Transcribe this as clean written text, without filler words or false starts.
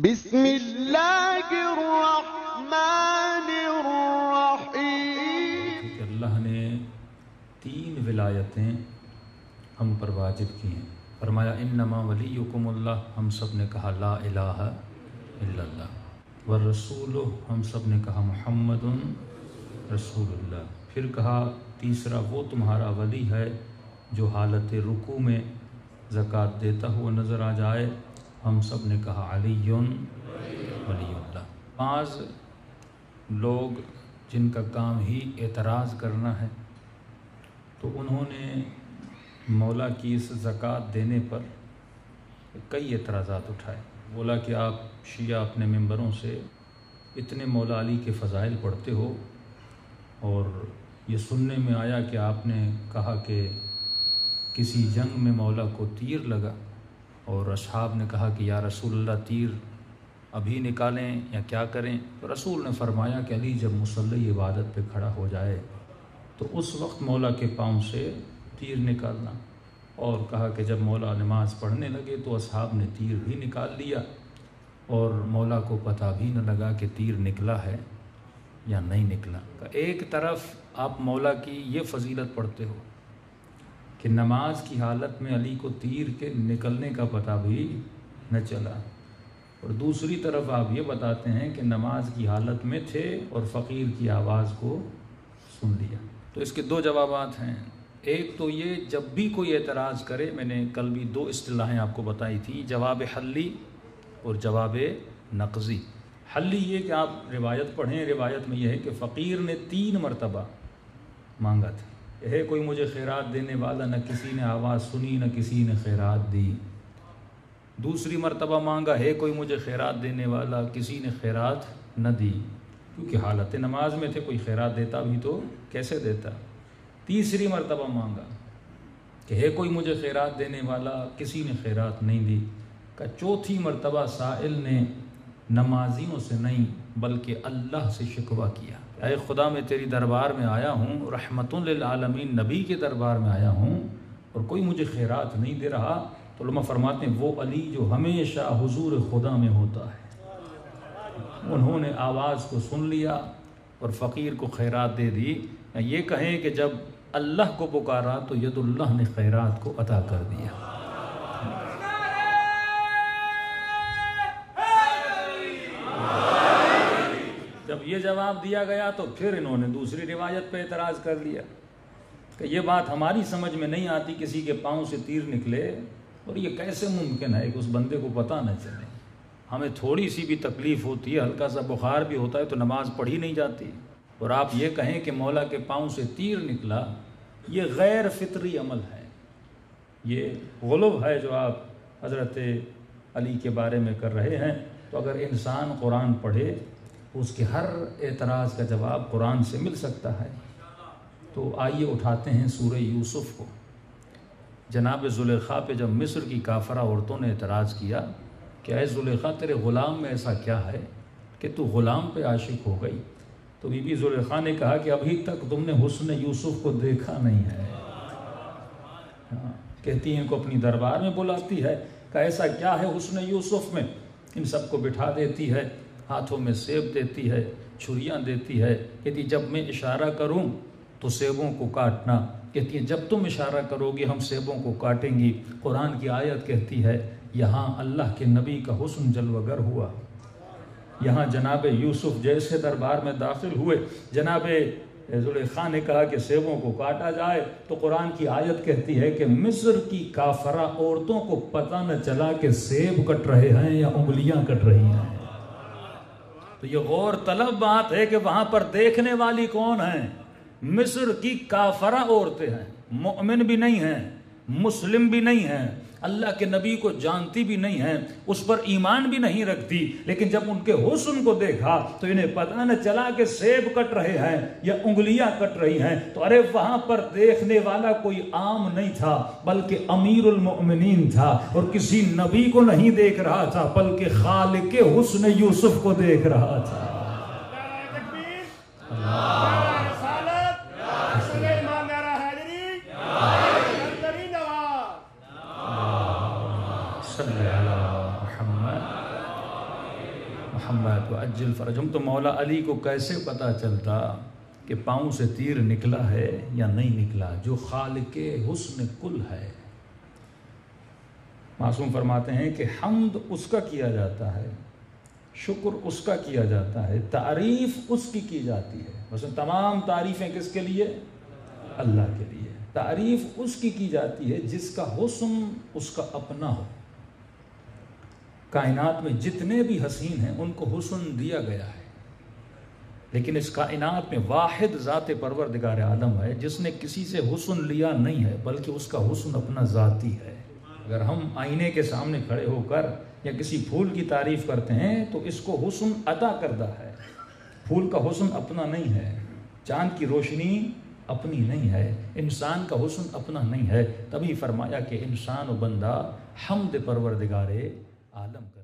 بسم اللہ الرحمن الرحیم۔ کہ اللہ نے 3 ولایتیں ہم پر واجب کی ہیں۔ فرمایا انما ولیکم اللہ، ہم سب نے کہا لا الہ الا اللہ، والرسول، ہم سب نے کہا محمد رسول اللہ۔ پھر کہا تیسرا وہ تمہارا ولی ہے جو حالت رکوع میں زکوٰۃ دیتا ہوا نظر آ جائے، ہم سب نے کہا علی ولی اللہ۔ بعض لوگ جن کا کام ہی اعتراض کرنا ہے تو انہوں نے مولا کی اس زکوٰۃ دینے پر کئی اعتراضات اٹھائے۔ بولا کہ آپ شیعہ اپنے ممبروں سے اتنے مولا علی کے فضائل پڑھتے ہو، اور یہ سننے میں آیا کہ آپ نے کہا کہ کسی جنگ میں مولا کو تیر لگا اور اصحاب نے کہا کہ یا رسول اللہ تیر ابھی نکالیں یا کیا کریں؟ تو رسول نے فرمایا کہ علی جب مصلی عبادت پہ کھڑا ہو جائے تو اس وقت مولا کے پاؤں سے تیر نکالنا، اور کہا کہ جب مولا نماز پڑھنے لگے تو اصحاب نے تیر بھی نکال لیا اور مولا کو پتہ بھی نہ لگا کہ تیر نکلا ہے یا نہیں نکلا۔ ایک طرف آپ مولا کی یہ فضیلت پڑھتے ہو کہ نماز کی حالت میں علی کو تیر کے نکلنے کا پتہ بھی نہ چلا، اور دوسری طرف آپ یہ بتاتے ہیں کہ نماز کی حالت میں تھے اور فقیر کی آواز کو سن لیا۔ تو اس کے 2 جوابات ہیں۔ ایک تو یہ جب بھی کوئی اعتراض کرے، میں نے کل بھی 2 اصطلاحیں آپ کو بتائی تھی، جواب حلی اور جواب نقضی۔ حلی یہ کہ آپ روایت پڑھیں، روایت میں یہ ہے کہ فقیر نے 3 مرتبہ مانگا تھا، ہے کوئی مجھے خیرات دینے والا، نہ کسی نے آواز سنی نہ کسی نے خیرات دی۔ دوسری مرتبہ مانگا، ہے کوئی مجھے خیرات دینے والا، کسی نے خیرات نہ دی، کیونکہ حالت نماز میں تھے، کوئی خیرات دیتا بھی تو کیسے دیتا۔ تیسری مرتبہ مانگا کہ ہے کوئی مجھے خیرات دینے والا، کسی نے خیرات نہیں دی۔ کہ چوتھی مرتبہ سائل نے نمازیوں سے نہیں بلکہ اللہ سے شکوہ کیا، اے خدا میں تیری دربار میں آیا ہوں، رحمت للعالمین نبی کے دربار میں آیا ہوں اور کوئی مجھے خیرات نہیں دے رہا۔ تو علماء فرماتے ہیں وہ علی جو ہمیشہ حضور خدا میں ہوتا ہے، انہوں نے آواز کو سن لیا اور فقیر کو خیرات دے دی۔ یہ کہیں کہ جب اللہ کو پکارا تو ید اللہ نے خیرات کو عطا کر دیا۔ جب یہ جواب دیا گیا تو پھر انہوں نے دوسری روایت پہ اعتراض کر لیا کہ یہ بات ہماری سمجھ میں نہیں آتی، کسی کے پاؤں سے تیر نکلے اور یہ کیسے ممکن ہے کہ اس بندے کو پتہ نہ چلے؟ ہمیں تھوڑی سی بھی تکلیف ہوتی ہے، ہلکا سا بخار بھی ہوتا ہے تو نماز پڑھی نہیں جاتی، اور آپ یہ کہیں کہ مولا کے پاؤں سے تیر نکلا، یہ غیر فطری عمل ہے، یہ غلو ہے جو آپ حضرت علی کے بارے میں کر رہے ہیں۔ تو اگر انسان قرآن پڑھے اس کے ہر اعتراض کا جواب قرآن سے مل سکتا ہے۔ تو آئیے اٹھاتے ہیں سورہ یوسف کو۔ جناب زلیخا پہ جب مصر کی کافرہ عورتوں نے اعتراض کیا کہ اے زلیخا تیرے غلام میں ایسا کیا ہے کہ تو غلام پہ عاشق ہو گئی، تو بی بی زلیخا نے کہا کہ ابھی تک تم نے حسن یوسف کو دیکھا نہیں ہے۔ کہتی ہیں کو اپنی دربار میں بلاتی ہے کہ ایسا کیا ہے حسن یوسف میں؟ ان سب کو بٹھا دیتی ہے، ہاتھوں میں سیب دیتی ہے، چھریاں دیتی ہے، کہتی جب میں اشارہ کروں تو سیبوں کو کاٹنا، کہتی ہے جب تم اشارہ کرو گے ہم سیبوں کو کاٹیں گی۔ قرآن کی آیت کہتی ہے یہاں اللہ کے نبی کا حسن جلوگر ہوا، یہاں جناب یوسف جیسے دربار میں داخل ہوئے، جناب زلیخا نے کہا کہ سیبوں کو کاٹا جائے، تو قرآن کی آیت کہتی ہے کہ مصر کی کافرہ عورتوں کو پتہ نہ چلا کہ سیب کٹ رہے ہیں یا انگلیاں کٹ رہی ہیں۔ تو یہ غور طلب بات ہے کہ وہاں پر دیکھنے والی کون ہیں؟ مصر کی کافرہ عورتیں ہیں، مومن بھی نہیں ہیں، مسلم بھی نہیں ہیں، اللہ کے نبی کو جانتی بھی نہیں ہیں، اس پر ایمان بھی نہیں رکھتی، لیکن جب ان کے حسن کو دیکھا تو انہیں پتہ نہ چلا کہ سیب کٹ رہے ہیں یا انگلیاں کٹ رہی ہیں۔ تو ارے وہاں پر دیکھنے والا کوئی عام نہیں تھا بلکہ امیر المؤمنین تھا، اور کسی نبی کو نہیں دیکھ رہا تھا بلکہ خالق حسن یوسف کو دیکھ رہا تھا۔ محمد وعجل فرجهم، تو مولا علی کو کیسے پتہ چلتا کہ پاؤں سے تیر نکلا ہے یا نہیں نکلا، جو خالق حسن کل ہے۔ معصوم فرماتے ہیں کہ حمد اس کا کیا جاتا ہے، شکر اس کا کیا جاتا ہے، تعریف اس کی جاتی ہے۔ مثلا تمام تعریفیں کس کے لیے؟ اللہ کے لیے۔ تعریف اس کی جاتی ہے جس کا حسن اس کا اپنا ہو۔ کائنات میں جتنے بھی حسین ہیں ان کو حسن دیا گیا ہے، لیکن اس کائنات میں واحد ذات پروردگار عالم ہے جس نے کسی سے حسن لیا نہیں ہے، بلکہ اس کا حسن اپنا ذاتی ہے۔ اگر ہم آئینے کے سامنے کھڑے ہو کر یا کسی پھول کی تعریف کرتے ہیں تو اس کو حسن عطا کردہ ہے، پھول کا حسن اپنا نہیں ہے، چاند کی روشنی اپنی نہیں ہے، انسان کا حسن اپنا نہیں ہے۔ تبھی فرمایا کہ انسان و بندہ حمد پروردگار عالم کا